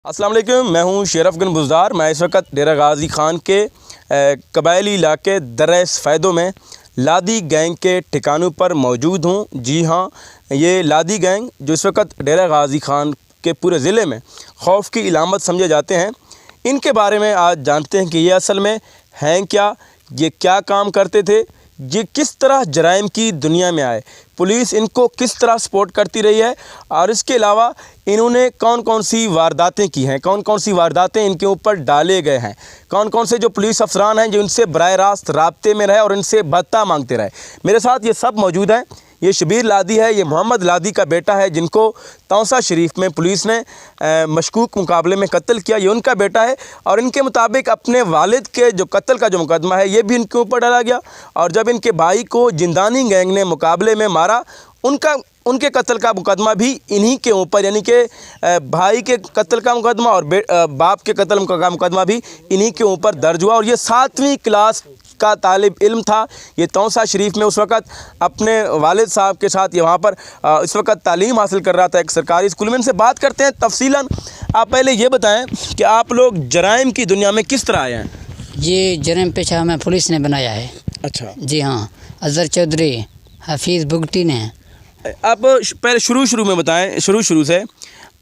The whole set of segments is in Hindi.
अस्सलाम वालेकुम, मैं हूं शेरफ गन बुज़दार। मैं इस वक्त डेरा गाज़ी ख़ान के कबायली इलाके दर्रेस फ़ैदो में लादी गैंग के ठिकानों पर मौजूद हूं। जी हां, ये लादी गैंग जो इस वक्त डेरा गाज़ी ख़ान के पूरे ज़िले में खौफ की इलामत समझे जाते हैं, इनके बारे में आज जानते हैं कि ये असल में हैं क्या, ये क्या काम करते थे, ये किस तरह जराइम की दुनिया में आए, पुलिस इनको किस तरह सपोर्ट करती रही है और इसके अलावा इन्होंने कौन कौन सी वारदातें की हैं, कौन कौन सी वारदातें इनके ऊपर डाले गए हैं, कौन कौन से जो पुलिस अफसरान हैं जो इनसे बराह रास्त राब्ते में रहे और इनसे भत्ता मांगते रहे। मेरे साथ ये सब मौजूद हैं। ये शबीर लादी है, ये मोहम्मद लादी का बेटा है जिनको तौसा शरीफ में पुलिस ने मशकूक मुकाबले में कत्ल किया, ये उनका बेटा है और इनके मुताबिक अपने वालिद के जो कत्ल का जो मुकदमा है ये भी इनके ऊपर डाला गया। और जब इनके भाई को जिंदानी गैंग ने मुकाबले में मारा, उनके कत्ल का मुकदमा भी इन्हीं के ऊपर, यानी कि भाई के कत्ल का मुकदमा और बाप के कत्ल का मुकदमा भी इन्हीं के ऊपर दर्ज हुआ। और ये 7वीं क्लास का तालिब इल्म था। ये तौसा शरीफ में उस वक़्त अपने वालिद साहब के साथ ये वहाँ पर इस वक्त तालीम हासिल कर रहा था एक सरकारी स्कूल में। इनसे बात करते हैं तफसीलन। आप पहले ये बताएं कि आप लोग जराइम की दुनिया में किस तरह आए हैं? ये जराइम पेशा हमें पुलिस ने बनाया है। अच्छा जी हाँ, अज़हर चौधरी, हफीज़ बुगटी ने। आप पहले शुरू में बताएं, शुरू से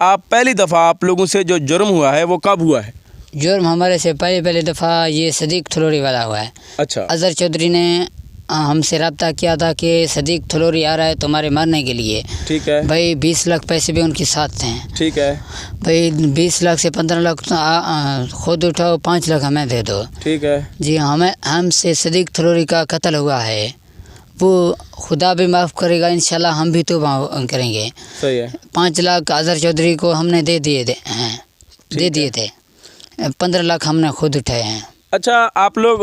आप पहली दफ़ा आप लोगों से जो जुर्म हुआ है वो कब हुआ है? जुर्म हमारे से पहली दफ़ा ये सदीक थलोरी वाला हुआ है। अच्छा। अज़हर चौधरी ने हमसे रब्ता किया था कि सदीक थलोरी आ रहा है तुम्हारे मारने के लिए। ठीक है भाई। 20 लाख पैसे भी उनके साथ थे। ठीक है भाई। 20 लाख से 15 लाख खुद उठाओ, 5 लाख हमें दे दो। ठीक है जी। हमसे सदीक थलोरी का कत्ल हुआ है, वो खुदा भी माफ़ करेगा इंशाल्लाह, हम भी तो करेंगे। सही है। 5 लाख अज़हर चौधरी को हमने दे दिए थे। 15 लाख हमने खुद उठाए हैं। अच्छा, आप लोग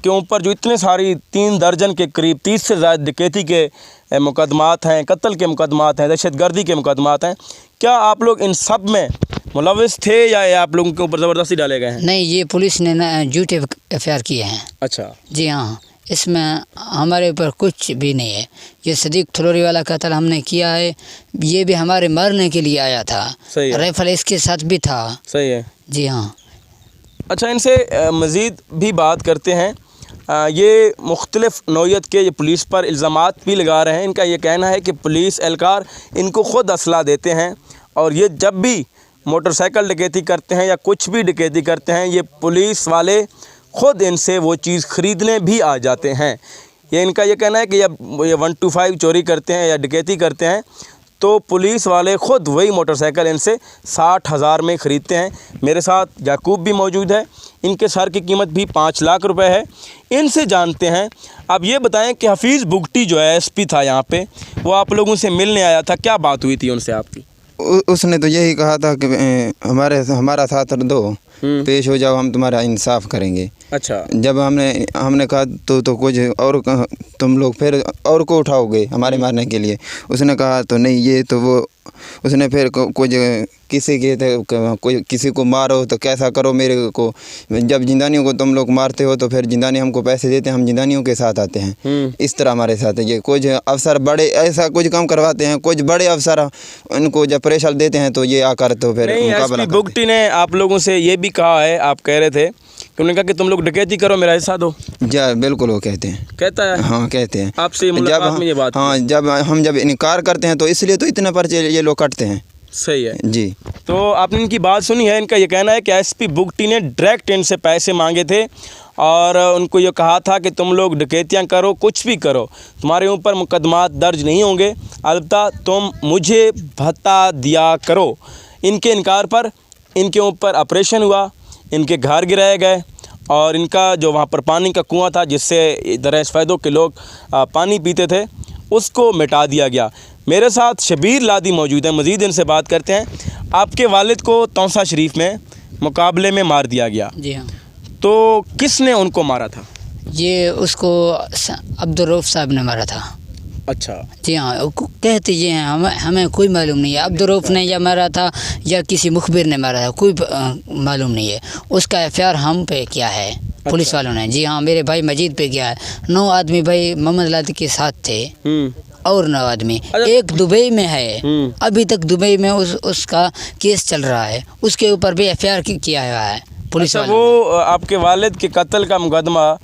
के ऊपर जो इतने सारी 3 दर्जन के करीब 30 से ज़्यादा डकैती के मुकदमात हैं, कत्ल के मुकदमात हैं, दहशतगर्दी के मुकदमात हैं, क्या आप लोग इन सब में मुलविस थे या आप लोगों के ऊपर ज़बरदस्ती डाले गए हैं? नहीं, ये पुलिस ने झूठे FIR किए हैं। अच्छा जी हाँ, इसमें हमारे ऊपर कुछ भी नहीं है। ये सदीक थलोरी वाला कत्ल हमने किया है, ये भी हमारे मारने के लिए आया था। सही है। राइफल इसके साथ भी था। सही है जी हाँ। अच्छा, इनसे मज़ीद भी बात करते हैं। ये मुख्तलिफ़ नौइयत के ये पुलिस पर इल्ज़ामात भी लगा रहे हैं। इनका ये कहना है कि पुलिस एहलकार इनको ख़ुद असला देते हैं और ये जब भी मोटरसाइकिल डकैती करते हैं या कुछ भी डकैती करते हैं, ये पुलिस वाले ख़ुद इनसे वो चीज़ ख़रीदने भी आ जाते हैं। ये इनका ये कहना है कि जब ये 125 चोरी करते हैं या डकैती करते हैं तो पुलिस वाले ख़ुद वही मोटरसाइकिल इनसे 60,000 में ख़रीदते हैं। मेरे साथ याकूब भी मौजूद है, इनके सर की कीमत भी 5 लाख रुपए है। इनसे जानते हैं। अब ये बताएं कि हफीज़ बुगटी जो है SP था यहाँ पे, वो आप लोगों से मिलने आया था, क्या बात हुई थी उनसे आपकी? उसने तो यही कहा था कि हमारा साथ दो, पेश हो जाओ, हम तुम्हारा इंसाफ करेंगे। अच्छा। जब हमने कहा तो कुछ और तुम लोग फिर और को उठाओगे हमारे मारने के लिए? उसने कहा तो नहीं, ये तो वो उसने फिर कुछ किसी को मारो तो कैसा करो मेरे को, जब जिंदानियों को तुम लोग मारते हो तो फिर जिंदानी हमको पैसे देते हैं, हम जिंदानियों के साथ आते हैं। इस तरह हमारे साथ है। ये कुछ अफसर बड़े ऐसा कुछ काम करवाते हैं, कुछ बड़े अफसर उनको जब प्रेशर देते हैं तो ये आकर तो फिर मुकाबला। बुगटी ने आप लोगों से ये भी कहा है, आप कह रहे थे कि उन्होंने कहा कि तुम लोग डकैती करो, मेरा हिस्सा दो। जी बिल्कुल, वो कहते हैं। कहता है? हाँ कहते हैं। आपसे मुलाकात में ये बात? हाँ, जब इनकार करते हैं तो इसलिए तो इतने पर्चे ये लोग कटते हैं। सही है जी। तो आपने इनकी बात सुनी है। इनका ये कहना है कि SP बुगटी ने डायरेक्ट इनसे पैसे मांगे थे और उनको ये कहा था कि तुम लोग डकैतियाँ करो, कुछ भी करो, तुम्हारे ऊपर मुकदमात दर्ज नहीं होंगे, अलबत्ता तुम मुझे भत्ता दिया करो। इनके इनकार पर इनके ऊपर ऑपरेशन हुआ, इनके घर गिराए गए और इनका जो वहाँ पर पानी का कुआं था जिससे दर्रेस फ़ैदो के लोग पानी पीते थे, उसको मिटा दिया गया। मेरे साथ शबीर लादी मौजूद है, मज़ीद इनसे बात करते हैं। आपके वालिद को तौसा शरीफ में मुकाबले में मार दिया गया। जी हाँ। तो किसने उनको मारा था? ये उसको अब्दुल रऊफ़ साहब ने मारा था। अच्छा जी हाँ, कहते ये हैं, हमें कोई मालूम नहीं है अब्दुल रऊफ़ ने या मारा था या किसी मुखबिर ने मारा था, कोई मालूम नहीं है। उसका FIR हम पे किया है पुलिस वालों ने। जी हाँ, मेरे भाई मजीद पे किया है। 9 आदमी भाई मोहम्मद लादी के साथ थे और 9 आदमी। एक दुबई में है, अभी तक दुबई में उसका केस चल रहा है, उसके ऊपर भी FIR किया हुआ है पुलिस वालों ने। वो आपके वालिद के कत्ल के मुकदमे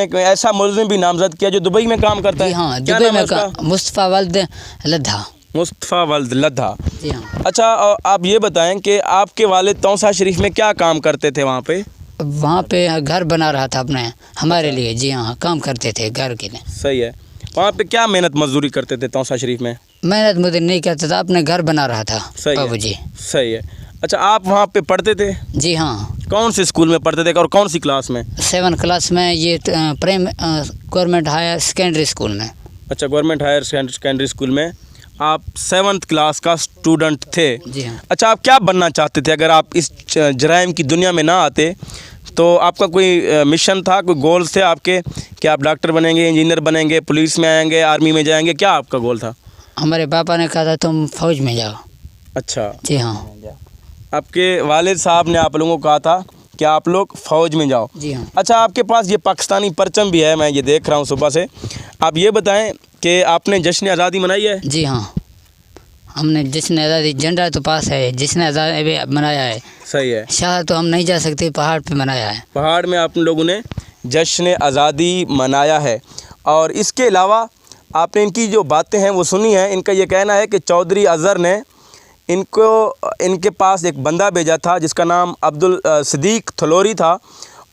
में ऐसा मुलजिम भी नामजद किया जो दुबई में काम करता है। हाँ, दुबई में मुस्तफ़ा वल्द लद्धा। मुस्तफ़ा वल्द लद्धा, जी हाँ। अच्छा, आप ये बताएं कि आपके वालिद तौसा शरीफ में क्या काम करते थे वहाँ पे? वहाँ पे घर बना रहा था अपने हमारे लिए। जी हाँ, काम करते थे घर के लिए। सही है। वहाँ पे क्या मेहनत मजदूरी करते थे तौसा शरीफ में? मेहनत मजदूरी नहीं करता था, अपने घर बना रहा था। सही बाबू जी। सही है। अच्छा, आप वहाँ पे पढ़ते थे? जी हाँ। कौन से स्कूल में पढ़ते थे और कौन सी क्लास में? 7 क्लास में, ये गवर्नमेंट हायर सेकेंडरी स्कूल में। अच्छा, गवर्नमेंट हायर सेकेंडरी स्कूल में आप 7th क्लास का स्टूडेंट थे। जी हाँ। अच्छा, आप क्या बनना चाहते थे अगर आप इस जराइम की दुनिया में ना आते? तो आपका कोई मिशन था, कोई गोल्स थे आपके कि आप डॉक्टर बनेंगे, इंजीनियर बनेंगे, पुलिस में आएंगे, आर्मी में जाएंगे, क्या आपका गोल था? हमारे पापा ने कहा था तुम फौज में जाओ। अच्छा। जी हाँ। आपके वालिद साहब ने आप लोगों को कहा था कि आप लोग फ़ौज में जाओ। जी हाँ। अच्छा, आपके पास ये पाकिस्तानी परचम भी है, मैं ये देख रहा हूँ सुबह से। आप ये बताएं कि आपने जश्न आज़ादी मनाई है? जी हाँ, हमने जश्न आज़ादी, झंडा तो पास है, जश्न आज़ादी मनाया है। सही है। शहर तो हम नहीं जा सकते, पहाड़ पे मनाया है। पहाड़ में आप लोगों ने जश्न आज़ादी मनाया है। और इसके अलावा आपने इनकी जो बातें हैं वो सुनी हैं। इनका ये कहना है कि चौधरी अज़हर ने इनके पास एक बंदा भेजा था जिसका नाम अब्दुल सिद्दीक थलोरी था।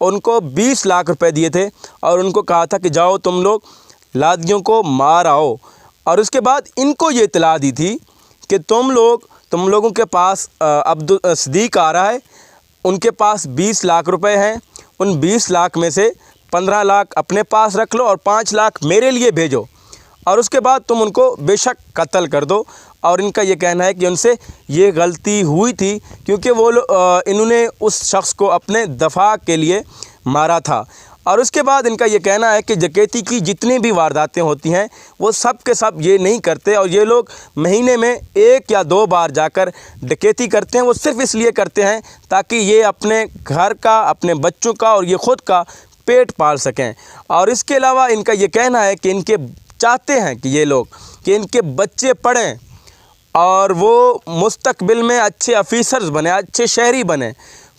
उनको 20 लाख रुपए दिए थे और उनको कहा था कि जाओ तुम लोग लादियों को मार आओ। और उसके बाद इनको ये इत्तला दी थी कि तुम लोगों के पास अब्दुल सिद्दीक आ रहा है, उनके पास 20 लाख रुपए हैं, उन 20 लाख में से 15 लाख अपने पास रख लो और 5 लाख मेरे लिए भेजो, और उसके बाद तुम उनको बेशक कत्ल कर दो। और इनका ये कहना है कि उनसे ये गलती हुई थी क्योंकि इन्होंने उस शख्स को अपने दफ़ा के लिए मारा था। और उसके बाद इनका ये कहना है कि डकैती की जितनी भी वारदातें होती हैं वो सब के सब ये नहीं करते, और ये लोग महीने में 1 या 2 बार जाकर डकैती करते हैं। वो सिर्फ़ इसलिए करते हैं ताकि ये अपने घर का, अपने बच्चों का और ये ख़ुद का पेट पाल सकें। और इसके अलावा इनका ये कहना है कि इनके चाहते हैं कि ये लोग कि इनके बच्चे पढ़ें और वो मुस्तकबिल में अच्छे ऑफिसर्स बने, अच्छे शहरी बने,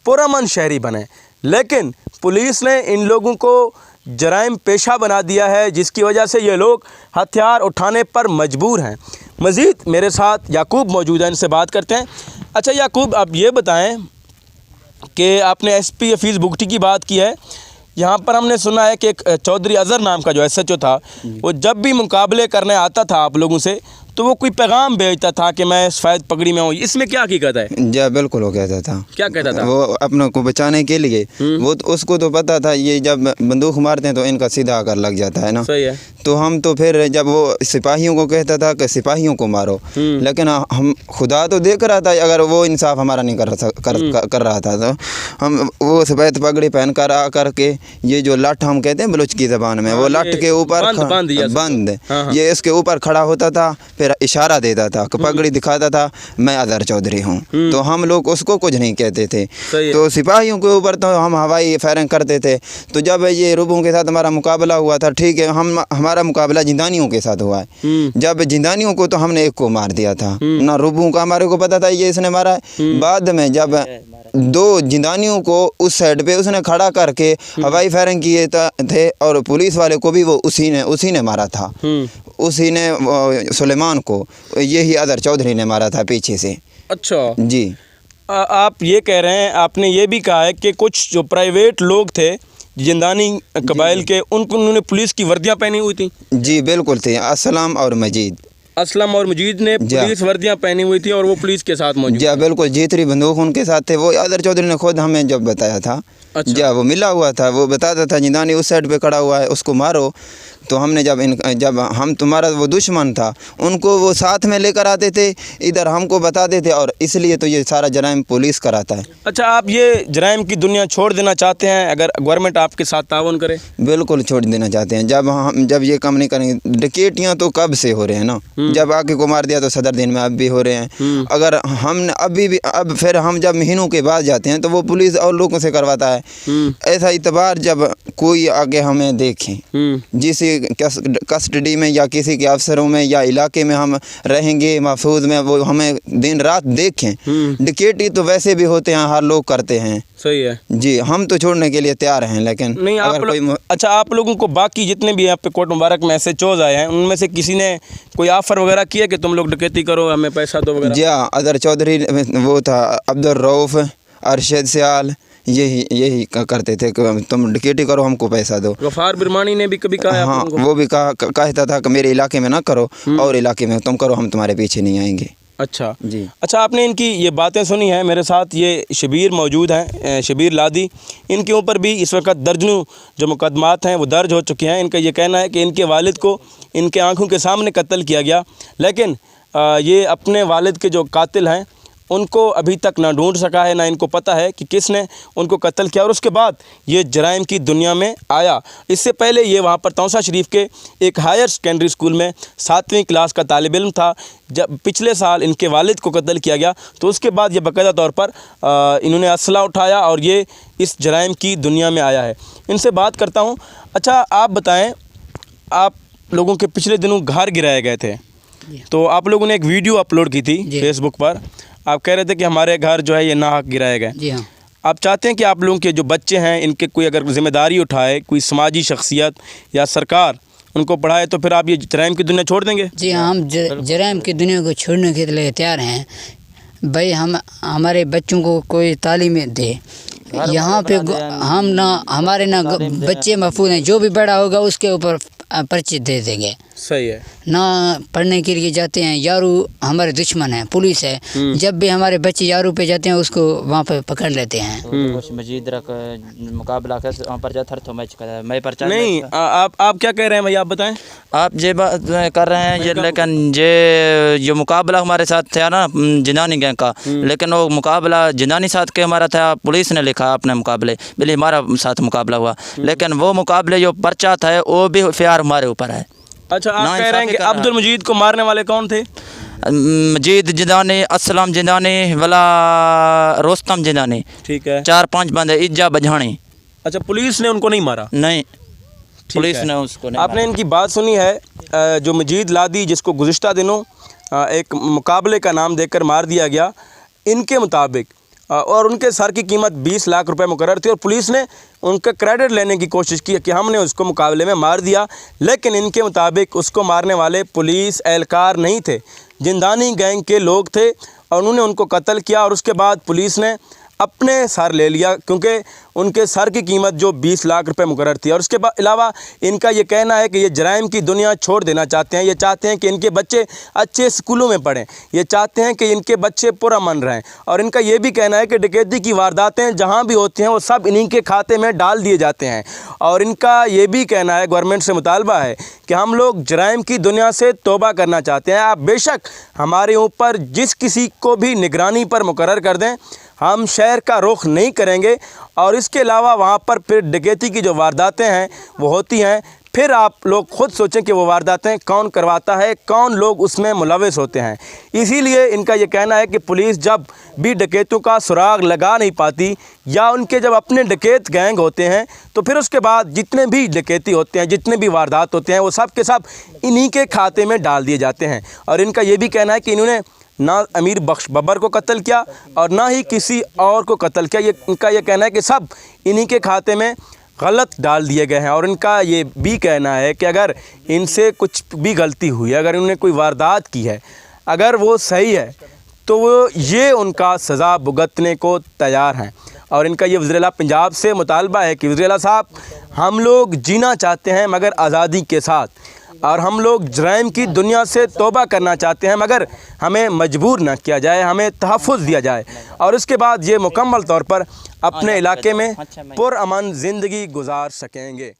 पुरअमन शहरी बने। लेकिन पुलिस ने इन लोगों को जराइम पेशा बना दिया है, जिसकी वजह से ये लोग हथियार उठाने पर मजबूर हैं। मज़ीद मेरे साथ याकूब मौजूद है, इनसे बात करते हैं। अच्छा याकूब, आप ये बताएं कि आपने SP हफीज़ बुगटी की बात की है। यहाँ पर हमने सुना है कि एक चौधरी अज़हर नाम का जो SHO था, वो जब भी मुकाबले करने आता था आप लोगों से तो वो कोई पैगाम भेजता था कि मैं सफ़ेद पगड़ी में हूँ। इसमें क्या हकीकत है? जी बिल्कुल, वो कहता था। क्या कहता था? वो अपनों को बचाने के लिए, वो उसको तो पता था ये जब बंदूक मारते हैं तो इनका सीधा आकर लग जाता है ना। सही है। तो हम तो फिर जब वो सिपाहियों को कहता था कि सिपाहियों को मारो, लेकिन हम खुदा तो देख रहा था अगर वो इंसाफ हमारा नहीं कर रहा था तो हम वो सफ़ेद पगड़ी पहन कर आ करके ये जो लठ हम कहते हैं बलूच की ज़बान में, वो लठ के ऊपर बंद ये इसके ऊपर खड़ा होता था, फिर इशारा देता था, पगड़ी दिखाता था, मैं अज़हर चौधरी हूँ। तो हम लोग उसको कुछ नहीं कहते थे। तो सिपाहियों के ऊपर तो हम हवाई फायरिंग करते थे। तो जब ये रुबों के साथ हमारा मुकाबला हुआ था, ठीक है, हमारा मुकाबला जिंदानियों के साथ हुआ है। जब जिंदानियों को तो हमने एक को मार दिया था ना, रुबों का हमारे को पता था ये इसने मारा है। बाद में जब 2 जिंदानियों को उस साइड पे उसने खड़ा करके हवाई फायरिंग किए थे और पुलिस वाले को भी वो उसी ने मारा था। उसी ने सुलेमान को, यही अज़हर चौधरी ने मारा था पीछे से। अच्छा जी। आप ये कह रहे हैं, आपने ये भी कहा है कि कुछ जो प्राइवेट लोग थे जिंदानी कबाइल के, उन्होंने पुलिस की वर्दियाँ पहनी हुई थी? जी बिल्कुल थी। असलम और मजीद ने पुलिस वर्दियाँ पहनी हुई थी और वो पुलिस के साथ मौजूद। जी बिल्कुल, जीतरी बंदूक उनके साथ थे। वो अज़हर चौधरी ने खुद हमें जब बताया था। अच्छा। वो मिला हुआ था, वो बताता था जिंदानी उस साइड पे खड़ा हुआ है, उसको मारो। तो हमने जब हम तुम्हारा वो दुश्मन था, उनको वो साथ में लेकर आते थे, इधर हमको बताते थे, और इसलिए तो ये सारा जराइम पुलिस कराता है। अच्छा, आप ये जराइम की दुनिया छोड़ देना चाहते हैं अगर गवर्नमेंट आपके साथ ताउन करे? बिल्कुल छोड़ देना चाहते हैं। जब ये काम नहीं करेंगे, डकैतियाँ तो कब से हो रहे हैं ना। जब आके को मार दिया तो सदर दिन में अब भी हो रहे हैं। अगर हमने अभी भी अब फिर हम जब महीनों के बाद जाते हैं तो वो पुलिस और लोगों से करवाता है। ऐसा इतबार जब कोई आगे हमें देखे जिस कस्टडी में या किसी के अफसरों में या इलाके में हम रहेंगे महफूज में, वो हमें दिन रात देखें। डकैती तो वैसे भी होते हैं, हर लोग करते हैं। सही है जी, हम तो छोड़ने के लिए तैयार हैं, लेकिन नहीं अगर कोई अच्छा, आप लोगों को बाकी जितने भी यहाँ पे कोट मुबारक में SHOs आए हैं उनमें से किसी ने कोई ऑफर वगैरह किया कि तुम लोग डकैती करो, हमें पैसा दो वगैरह? जी हाँ, अदर चौधरी वो था, अब्दुल रऊफ़, अरशद सियाल, यही करते थे कि तुम डकैती करो, हमको पैसा दो। गफ़ार बिरमानी ने भी कभी कहा? हाँ, वो भी कहता था कि मेरे इलाके में ना करो और इलाके में तुम करो, हम तुम्हारे पीछे नहीं आएंगे। अच्छा जी। अच्छा, आपने इनकी ये बातें सुनी हैं। मेरे साथ ये शबीर मौजूद हैं, शबीर लादी। इनके ऊपर भी इस वक्त दर्जनों जो मुकदमात हैं वो दर्ज हो चुके हैं। इनका ये कहना है कि इनके वालिद को इनके आंखों के सामने कत्ल किया गया, लेकिन ये अपने वालिद के जो कातिल हैं उनको अभी तक ना ढूंढ सका है, ना इनको पता है कि किसने उनको कत्ल किया और उसके बाद ये जराइम की दुनिया में आया। इससे पहले ये वहाँ पर तौसा शरीफ के एक हायर सेकेंडरी स्कूल में 7वीं क्लास का तालिब इल्म था। जब पिछले साल इनके वालिद को कत्ल किया गया तो उसके बाद ये बाकायदा तौर पर इन्होंने असला उठाया और ये इस जराइम की दुनिया में आया है। इनसे बात करता हूँ। अच्छा, आप बताएँ, आप लोगों के पिछले दिनों घर गिराए गए थे, तो आप लोगों ने एक वीडियो अपलोड की थी फेसबुक पर। आप कह रहे थे कि हमारे घर जो है ये नाहक गिराए गए। जी हाँ। आप चाहते हैं कि आप लोगों के जो बच्चे हैं इनके कोई अगर जिम्मेदारी उठाए, कोई समाजी शख्सियत या सरकार उनको पढ़ाए, तो फिर आप ये जराइम की दुनिया छोड़ देंगे? जी हाँ, हम जराइम की दुनिया को छोड़ने के लिए तैयार हैं। भाई हमारे बच्चों को कोई तालीम दे यहाँ पे, हम ना हमारे ना बच्चे महफूज हैं, जो भी बड़ा होगा उसके ऊपर पर्ची दे देंगे। सही है ना पढ़ने के लिए जाते हैं, यारू हमारे दुश्मन है, पुलिस है। जब भी हमारे बच्चे यारू पे जाते हैं उसको वहाँ पे पकड़ लेते हैं। मजीद रख मुकाबला कर मैं परचा नहीं। आप क्या कह रहे हैं भैया, आप बताएं। आप ये बात कर रहे हैं ये, लेकिन ये जो मुकाबला हमारे साथ था ना जिनानी गैंग का, लेकिन वो मुकाबला जिनानी साथ के हमारा था, पुलिस ने लिखा अपने मुकाबले, बिल्कुल हमारा साथ मुकाबला हुआ, लेकिन वो मुकाबले जो पर्चा था वो भी फियार हमारे ऊपर है। अच्छा, आप कह रहे हैं कि अब्दुल मजीद को मारने वाले कौन थे? मजीद जिंदानी, असलम जिंदानी वाला, रोस्तम जिंदानी, ठीक है, 4-5 बंदे, इज्जा बजानी। अच्छा, पुलिस ने उनको नहीं मारा? नहीं, पुलिस ने उसको नहीं। आपने इनकी बात सुनी है। जो मजीद लादी, जिसको गुज़िश्ता दिनों एक मुकाबले का नाम देकर मार दिया गया, इनके मुताबिक और उनके सर की कीमत 20 लाख रुपए मुकर्रर थी और पुलिस ने उनका क्रेडिट लेने की कोशिश की कि हमने उसको मुकाबले में मार दिया, लेकिन इनके मुताबिक उसको मारने वाले पुलिस एहलकार नहीं थे, जिंदानी गैंग के लोग थे और उन्होंने उनको कत्ल किया और उसके बाद पुलिस ने अपने सर ले लिया, क्योंकि उनके सर की कीमत जो 20 लाख रुपए मुकर्रर थी। और उसके अलावा इनका ये कहना है कि ये जराइम की दुनिया छोड़ देना चाहते हैं। ये चाहते हैं कि इनके बच्चे अच्छे स्कूलों में पढ़ें, ये चाहते हैं कि इनके बच्चे पुरअमन रहें। और इनका ये भी कहना है कि डकैती की वारदातें जहाँ भी होती हैं वो सब इन्हीं के खाते में डाल दिए जाते हैं। और इनका ये भी कहना है, गवर्नमेंट से मुतालबा है कि हम लोग जराइम की दुनिया से तौबा करना चाहते हैं। आप बेशक हमारे ऊपर जिस किसी को भी निगरानी पर मुकर्रर कर दें, हम शहर का रुख नहीं करेंगे। और इसके अलावा वहाँ पर फिर डकैती की जो वारदातें हैं वो होती हैं, फिर आप लोग खुद सोचें कि वो वारदातें कौन करवाता है, कौन लोग उसमें मुलविस होते हैं। इसीलिए इनका ये कहना है कि पुलिस जब भी डकैतों का सुराग लगा नहीं पाती या उनके जब अपने डकैत गैंग होते हैं तो फिर उसके बाद जितने भी डकैती होते हैं, जितने भी वारदात होते हैं, वो सब के सब इन्हीं के खाते में डाल दिए जाते हैं। और इनका ये भी कहना है कि इन्होंने ना अमीर बख्श बब्बर को कत्ल किया और ना ही किसी और को कत्ल किया। ये इनका ये कहना है कि सब इन्हीं के खाते में गलत डाल दिए गए हैं। और इनका ये भी कहना है कि अगर इनसे कुछ भी गलती हुई है, अगर इन्होंने कोई वारदात की है, अगर वो सही है तो वो ये उनका सज़ा भुगतने को तैयार हैं। और इनका ये वज़ीर-ए-आला पंजाब से मुतालबा है कि वज़ीर-ए-आला साहब, हम लोग जीना चाहते हैं मगर आज़ादी के साथ, और हम लोग जराइम की दुनिया से तौबा करना चाहते हैं मगर हमें मजबूर ना किया जाए, हमें तहफ़्फ़ुज़ दिया जाए और उसके बाद ये मुकम्मल तौर पर अपने इलाके में पुरअमन ज़िंदगी गुजार सकेंगे।